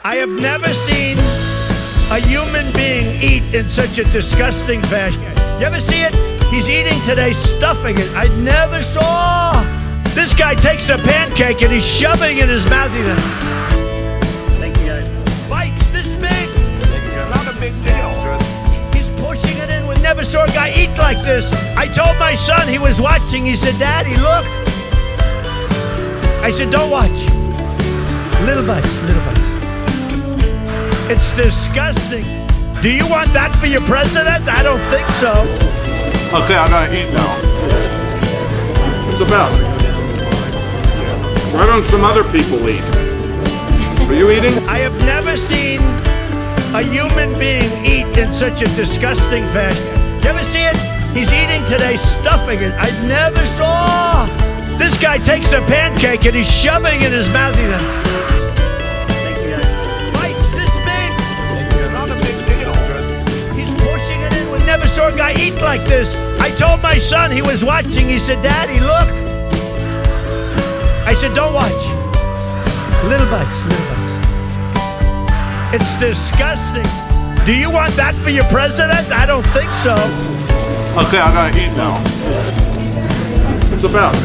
I have never seen a human being eat in such a disgusting fashion. You ever see it? He's eating today, stuffing it. I never saw. This guy takes a pancake and he's shoving it in his mouth. He's Thank you, guys. bites this big. Thank you, guys. Not a big deal. He's pushing it in. We never saw a guy eat like this. I told my son, he was watching. He said, "Daddy, look." I said, "Don't watch." Little bites, little bites. It's disgusting. Do you want that for your president? I don't think so. Okay, I gotta eat now. What's about? Why don't some other people eat? Are you eating? I have never seen a human being eat in such a disgusting fashion. You ever see it? He's eating today, stuffing it. I never saw. This guy takes a pancake and he's shoving it in his mouth. He's Thank you, guys. bites this big. Not a big deal. He's pushing it in. We never saw a guy eat like this. I told my son, he was watching. He said, "Daddy, look." I said, "Don't watch." Little bites, little bites. It's disgusting. Do you want that for your president? I don't think so. Okay, I gotta eat now. What's about?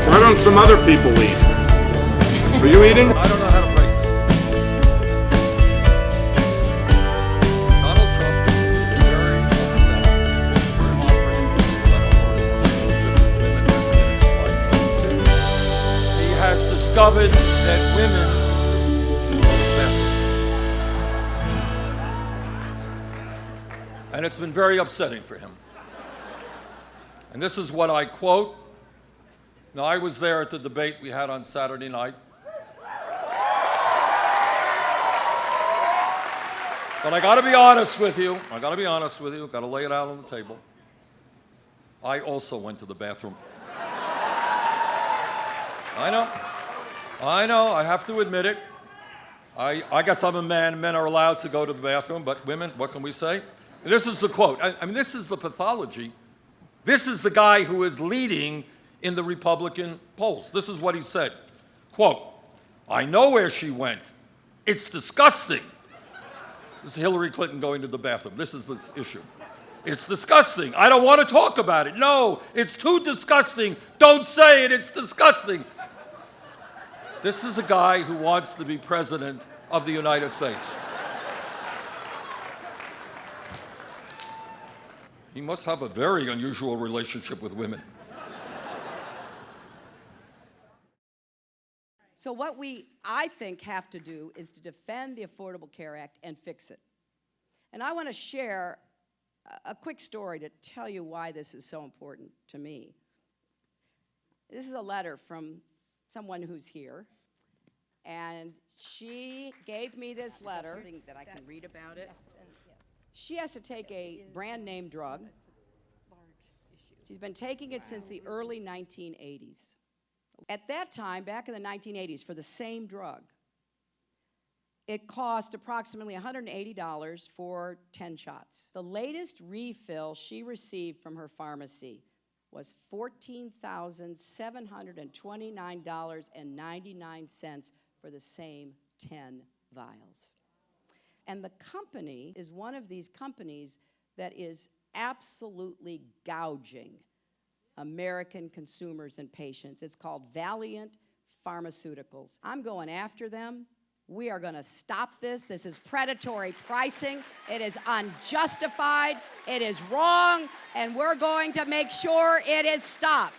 Why don't some other people eat? Are you eating? I don't know how to break this. Donald Trump is very upset. We're offering women. He has discovered that women and it's been very upsetting for him. And this is what I quote. Now, I was there at the debate we had on Saturday night. But I gotta be honest with you. Gotta lay it out on the table. I also went to the bathroom. I know, I have to admit it. I guess I'm a man. Men are allowed to go to the bathroom, but women, what can we say? And this is the quote. I mean, this is the pathology. This is the guy who is leading in the Republican polls. This is what he said. Quote, "I know where she went. It's disgusting." This is Hillary Clinton going to the bathroom. This is the issue. "It's disgusting. I don't want to talk about it. No, it's too disgusting. Don't say it. It's disgusting." This is a guy who wants to be president of the United States. He must have a very unusual relationship with women. So what I think, have to do is to defend the Affordable Care Act and fix it. And I want to share a quick story to tell you why this is so important to me. This is a letter from someone who's here, and she gave me this letter that I can read about it. She has to take a brand name drug. She's been taking it since the early 1980s. At that time, back in the 1980s, for the same drug, it cost approximately $180 for 10 shots. The latest refill she received from her pharmacy was $14,729.99 for the same 10 vials. And the company is one of these companies that is absolutely gouging American consumers and patients. It's called Valiant Pharmaceuticals. I'm going after them. We are going to stop this. This is predatory pricing. It is unjustified. It is wrong. And we're going to make sure it is stopped.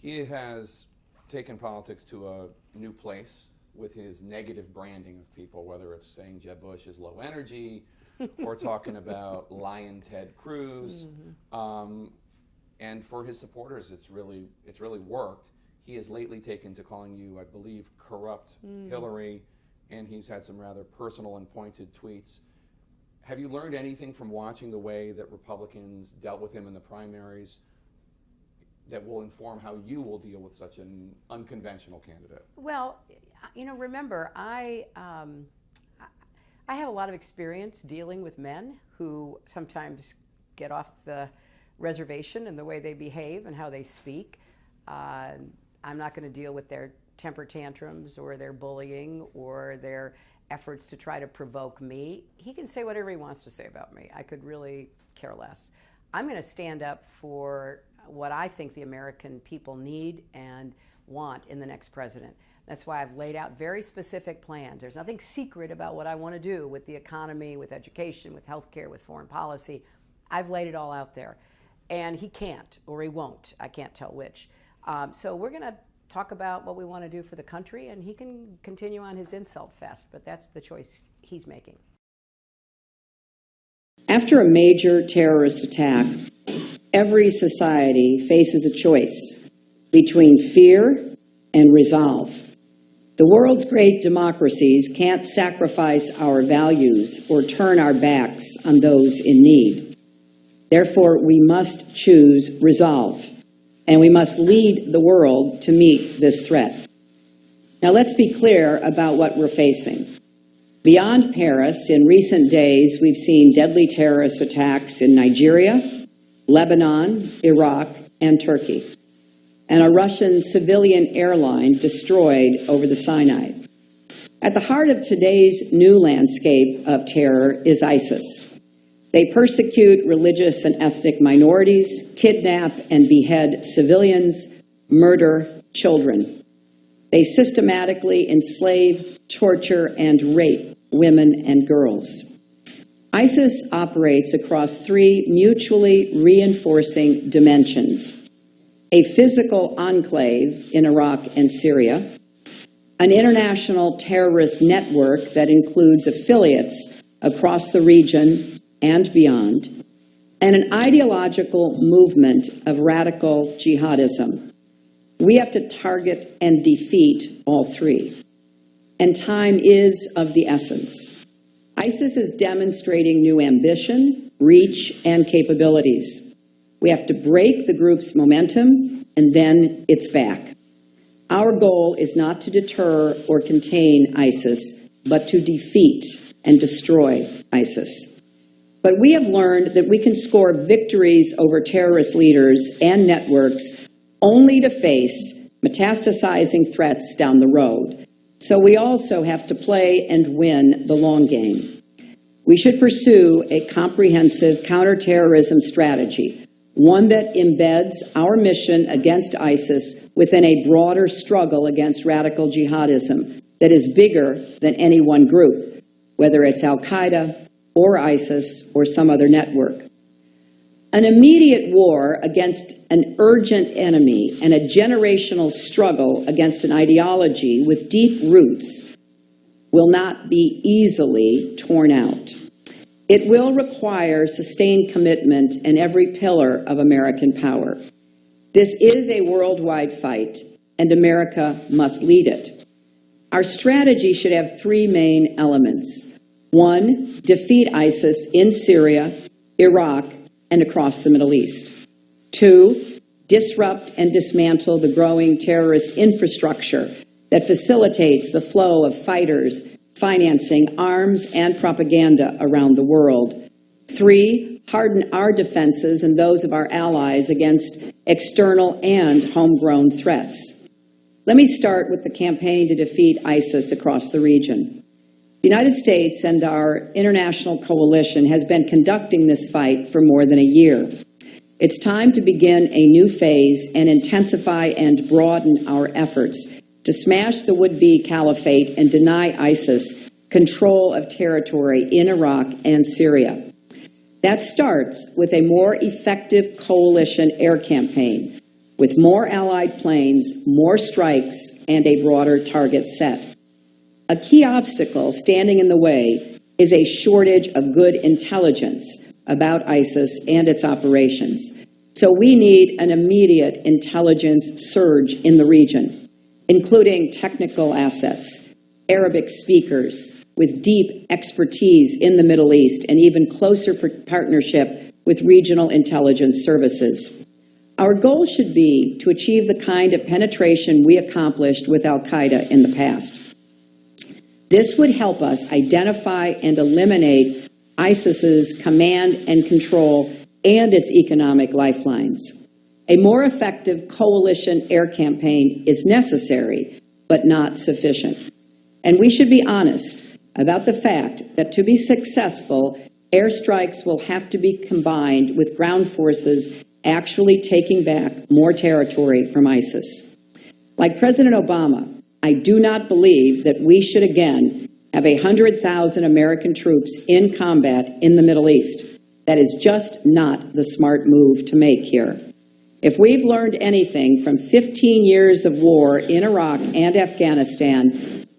He has taken politics to a new place with his negative branding of people, whether it's saying Jeb Bush is low energy or talking about Lion Ted Cruz. And for his supporters, it's really worked. He has lately taken to calling you, I believe, corrupt Hillary, and he's had some rather personal and pointed tweets. Have you learned anything from watching the way that Republicans dealt with him in the primaries that will inform how you will deal with such an unconventional candidate? Well, remember, I have a lot of experience dealing with men who sometimes get off the reservation in the way they behave and how they speak. I'm not going to deal with their temper tantrums or their bullying or their efforts to try to provoke me. He can say whatever he wants to say about me. I could really care less. I'm going to stand up for what I think the American people need and want in the next president. That's why I've laid out very specific plans. There's nothing secret about what I want to do with the economy, with education, with healthcare, with foreign policy. I've laid it all out there. And he can't, or he won't. I can't tell which. So we're going to talk about what we want to do for the country, and he can continue on his insult fest, but that's the choice he's making. After a major terrorist attack, every society faces a choice between fear and resolve. The world's great democracies can't sacrifice our values or turn our backs on those in need. Therefore, we must choose resolve, and we must lead the world to meet this threat. Now, let's be clear about what we're facing. Beyond Paris, in recent days, we've seen deadly terrorist attacks in Nigeria, Lebanon, Iraq, and Turkey, and a Russian civilian airline destroyed over the Sinai. At the heart of today's new landscape of terror is ISIS. They persecute religious and ethnic minorities, kidnap and behead civilians, murder children. They systematically enslave, torture, and rape women and girls. ISIS operates across three mutually reinforcing dimensions: a physical enclave in Iraq and Syria, an international terrorist network that includes affiliates across the region and beyond, and an ideological movement of radical jihadism. We have to target and defeat all three. And time is of the essence. ISIS is demonstrating new ambition, reach, and capabilities. We have to break the group's momentum, and then it's back. Our goal is not to deter or contain ISIS, but to defeat and destroy ISIS. But we have learned that we can score victories over terrorist leaders and networks only to face metastasizing threats down the road. So we also have to play and win the long game. We should pursue a comprehensive counterterrorism strategy, one that embeds our mission against ISIS within a broader struggle against radical jihadism that is bigger than any one group, whether it's Al-Qaeda or ISIS or some other network. An immediate war against an urgent enemy and a generational struggle against an ideology with deep roots will not be easily torn out. It will require sustained commitment in every pillar of American power. This is a worldwide fight, and America must lead it. Our strategy should have three main elements. One, defeat ISIS in Syria, Iraq, and across the Middle East. Two, disrupt and dismantle the growing terrorist infrastructure that facilitates the flow of fighters, financing, arms, and propaganda around the world. Three, harden our defenses and those of our allies against external and homegrown threats. Let me start with the campaign to defeat ISIS across the region. The United States and our international coalition has been conducting this fight for more than a year. It's time to begin a new phase and intensify and broaden our efforts to smash the would-be caliphate and deny ISIS control of territory in Iraq and Syria. That starts with a more effective coalition air campaign, with more allied planes, more strikes, and a broader target set. A key obstacle standing in the way is a shortage of good intelligence about ISIS and its operations. So we need an immediate intelligence surge in the region, including technical assets, Arabic speakers with deep expertise in the Middle East, and even closer partnership with regional intelligence services. Our goal should be to achieve the kind of penetration we accomplished with Al-Qaeda in the past. This would help us identify and eliminate ISIS's command and control and its economic lifelines. A more effective coalition air campaign is necessary, but not sufficient. And we should be honest about the fact that to be successful, airstrikes will have to be combined with ground forces actually taking back more territory from ISIS. Like President Obama, I do not believe that we should again have 100,000 American troops in combat in the Middle East. That is just not the smart move to make here. If we've learned anything from 15 years of war in Iraq and Afghanistan,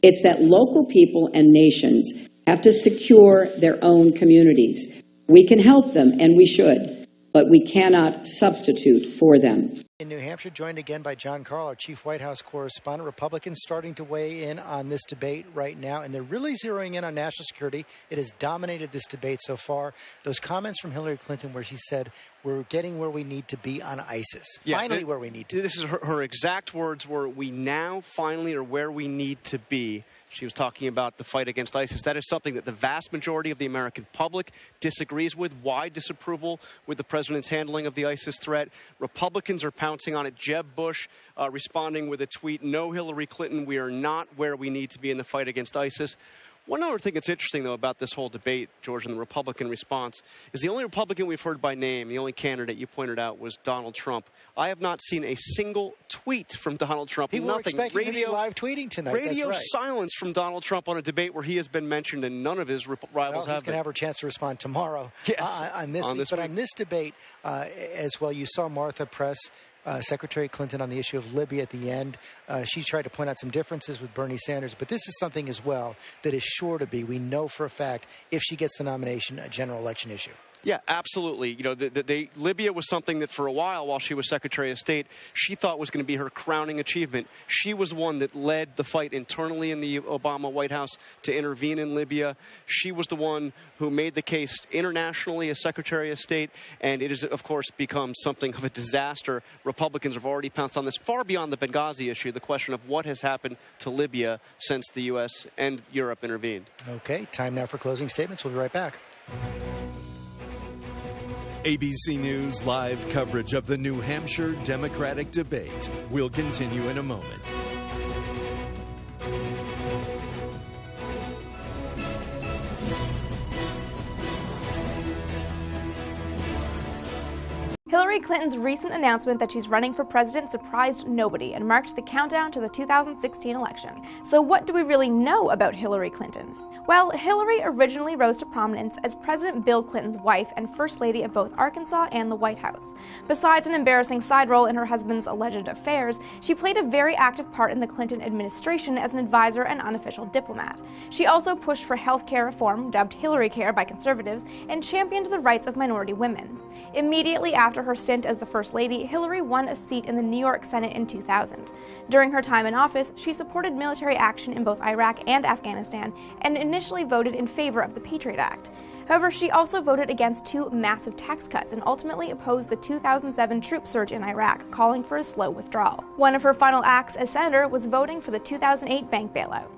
it's that local people and nations have to secure their own communities. We can help them, and we should, but we cannot substitute for them. In New Hampshire, joined again by John Karl, our chief White House correspondent. Republicans starting to weigh in on this debate right now, and they're really zeroing in on national security. It has dominated this debate so far. Those comments from Hillary Clinton where she said, we're getting where we need to be on ISIS. Finally where we need to be. This is her exact words were, we now finally are where we need to be. She was talking about the fight against ISIS. That is something that the vast majority of the American public disagrees with. Wide disapproval with the president's handling of the ISIS threat. Republicans are pouncing on it. Jeb Bush responding with a tweet, no Hillary Clinton, we are not where we need to be in the fight against ISIS. One other thing that's interesting, though, about this whole debate, George, and the Republican response, is the only Republican we've heard by name, the only candidate you pointed out, was Donald Trump. I have not seen a single tweet from Donald Trump. People were expecting him to be live tweeting tonight. Radio That's right. silence from Donald Trump on a debate where he has been mentioned and none of his rivals have He's going to have a chance to respond tomorrow on this week. But on this debate as well, you saw Martha press Secretary Clinton on the issue of Libya at the end. She tried to point out some differences with Bernie Sanders, but this is something as well that is sure to be, we know for a fact, if she gets the nomination, a general election issue. Yeah, absolutely. You know, Libya was something that for a while she was Secretary of State, she thought was going to be her crowning achievement. She was one that led the fight internally in the Obama White House to intervene in Libya. She was the one who made the case internationally as Secretary of State, and it has, of course, become something of a disaster. Republicans have already pounced on this far beyond the Benghazi issue, the question of what has happened to Libya since the U.S. and Europe intervened. Okay, time now for closing statements. We'll be right back. ABC News live coverage of the New Hampshire Democratic debate will continue in a moment. Hillary Clinton's recent announcement that she's running for president surprised nobody and marked the countdown to the 2016 election. So what do we really know about Hillary Clinton? Well, Hillary originally rose to prominence as President Bill Clinton's wife and First Lady of both Arkansas and the White House. Besides an embarrassing side role in her husband's alleged affairs, she played a very active part in the Clinton administration as an advisor and unofficial diplomat. She also pushed for health care reform, dubbed Hillary Care by conservatives, and championed the rights of minority women. Immediately after her stint as the First Lady, Hillary won a seat in the New York Senate in 2000. During her time in office, she supported military action in both Iraq and Afghanistan, and initially voted in favor of the Patriot Act. However, she also voted against two massive tax cuts and ultimately opposed the 2007 troop surge in Iraq, calling for a slow withdrawal. One of her final acts as senator was voting for the 2008 bank bailout.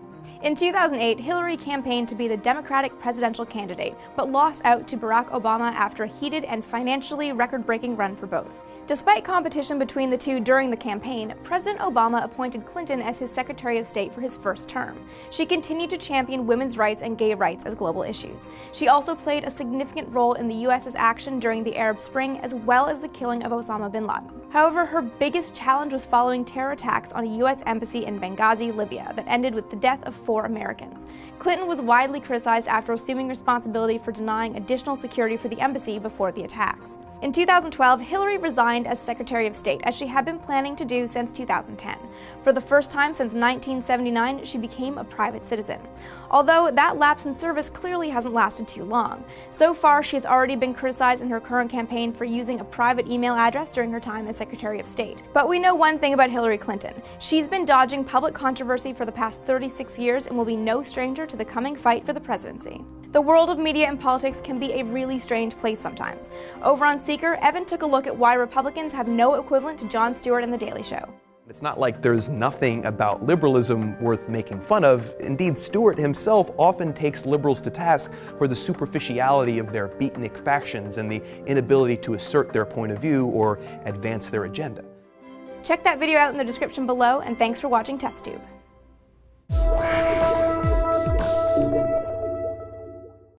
In 2008, Hillary campaigned to be the Democratic presidential candidate, but lost out to Barack Obama after a heated and financially record-breaking run for both. Despite competition between the two during the campaign, President Obama appointed Clinton as his Secretary of State for his first term. She continued to champion women's rights and gay rights as global issues. She also played a significant role in the U.S.'s action during the Arab Spring, as well as the killing of Osama bin Laden. However, her biggest challenge was following terror attacks on a U.S. embassy in Benghazi, Libya, that ended with the death of 4 Americans. Clinton was widely criticized after assuming responsibility for denying additional security for the embassy before the attacks. In 2012, Hillary resigned as Secretary of State, as she had been planning to do since 2010. For the first time since 1979, she became a private citizen. Although that lapse in service clearly hasn't lasted too long. So far, she has already been criticized in her current campaign for using a private email address during her time as Secretary of State. But we know one thing about Hillary Clinton. She's been dodging public controversy for the past 36 years and will be no stranger to the coming fight for the presidency. The world of media and politics can be a really strange place sometimes. Over on Seeker, Evan took a look at why Republicans have no equivalent to Jon Stewart and The Daily Show. It's not like there's nothing about liberalism worth making fun of. Indeed, Stewart himself often takes liberals to task for the superficiality of their beatnik factions and the inability to assert their point of view or advance their agenda. Check that video out in the description below, and thanks for watching TestTube.